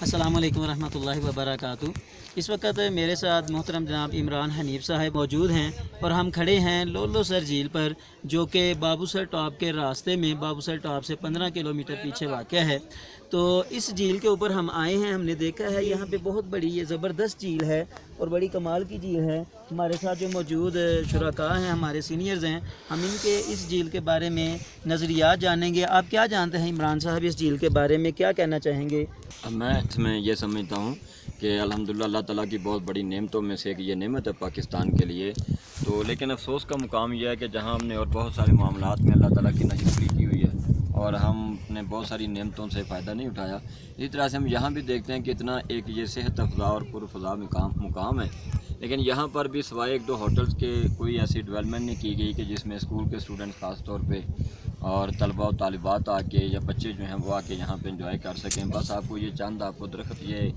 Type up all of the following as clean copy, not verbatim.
अस्सलाम वालेकुम रहमतुल्लाहि व बरकातुहू। इस वक्त मेरे साथ मोहतरम जनाब इमरान हनीफ साहब मौजूद हैं और हम खड़े हैं लोलो सर झील पर, जो कि बाबूसर टॉप के रास्ते में बाबूसर टॉप से 15 किलोमीटर पीछे वाक़या है। तो इस झील के ऊपर हम आए हैं, हमने देखा है यहाँ पे बहुत बड़ी ये ज़बरदस्त झील है और बड़ी कमाल की झील है। हमारे साथ जो मौजूद शुरका हैं, हमारे सीनियर्स हैं, हम इनके इस झील के बारे में नज़रियात जानेंगे। आप क्या जानते हैं इमरान साहब इस झील के बारे में, क्या कहना चाहेंगे? मैं इसमें यह समझता हूँ कि अल्हम्दुलिल्लाह अल्लाह ताला की बहुत बड़ी नेमतों में से एक ये नेमत है पाकिस्तान के लिए। तो लेकिन अफसोस का मुकाम यह है कि जहाँ हमने और बहुत सारे मामलात में अल्लाह ताला की नाशुक्री की हुई है और हमने बहुत सारी नेमतों से फ़ायदा नहीं उठाया। इसी तरह से हम यहाँ भी देखते हैं कि इतना एक ये सेहत अफ़ज़ा और पुरफ़ज़ा मुकाम है, लेकिन यहाँ पर भी सिवाय एक दो होटल्स के कोई ऐसी डेवलपमेंट नहीं की गई कि जिसमें स्कूल के स्टूडेंट ख़ास तौर पे और तलबा और तालिबात आके या बच्चे जो हैं वो आके यहाँ पे इंजॉय कर सकें। बस आपको ये चंद आपको दरख्त ये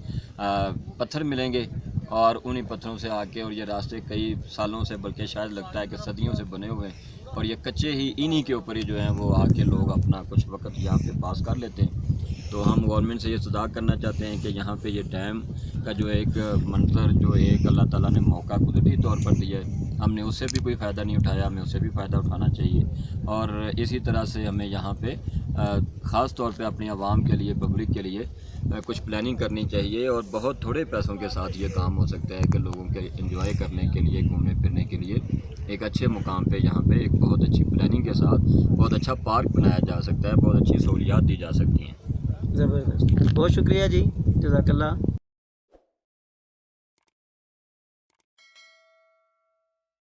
पत्थर मिलेंगे और उन्हीं पत्थरों से आके, और ये रास्ते कई सालों से बल्कि शायद लगता है कि सदियों से बने हुए हैं और ये कच्चे ही इन्हीं के ऊपर ही जो हैं वो आके लोग अपना कुछ वक्त यहाँ पे पास कर लेते हैं। तो हम गवर्नमेंट से ये सदा करना चाहते हैं कि यहाँ पे ये डैम का जो एक मंजर जो एक अल्लाह ताला ने मौका कुदरती तौर पर दिया है, हमने उससे भी कोई फ़ायदा नहीं उठाया, हमें उससे भी फ़ायदा उठाना चाहिए। और इसी तरह से हमें यहाँ पे ख़ास तौर पे अपनी आवाम के लिए, पब्लिक के लिए कुछ प्लानिंग करनी चाहिए और बहुत थोड़े पैसों के साथ ये काम हो सकता है कि लोगों के एंजॉय करने के लिए, घूमने फिरने के लिए एक अच्छे मुकाम पे यहाँ पे एक बहुत अच्छी प्लानिंग के साथ बहुत अच्छा पार्क बनाया जा सकता है, बहुत अच्छी सहूलियात दी जा सकती हैं। ज़बरदस्त, बहुत शुक्रिया जी, जज़ाकल्लाह।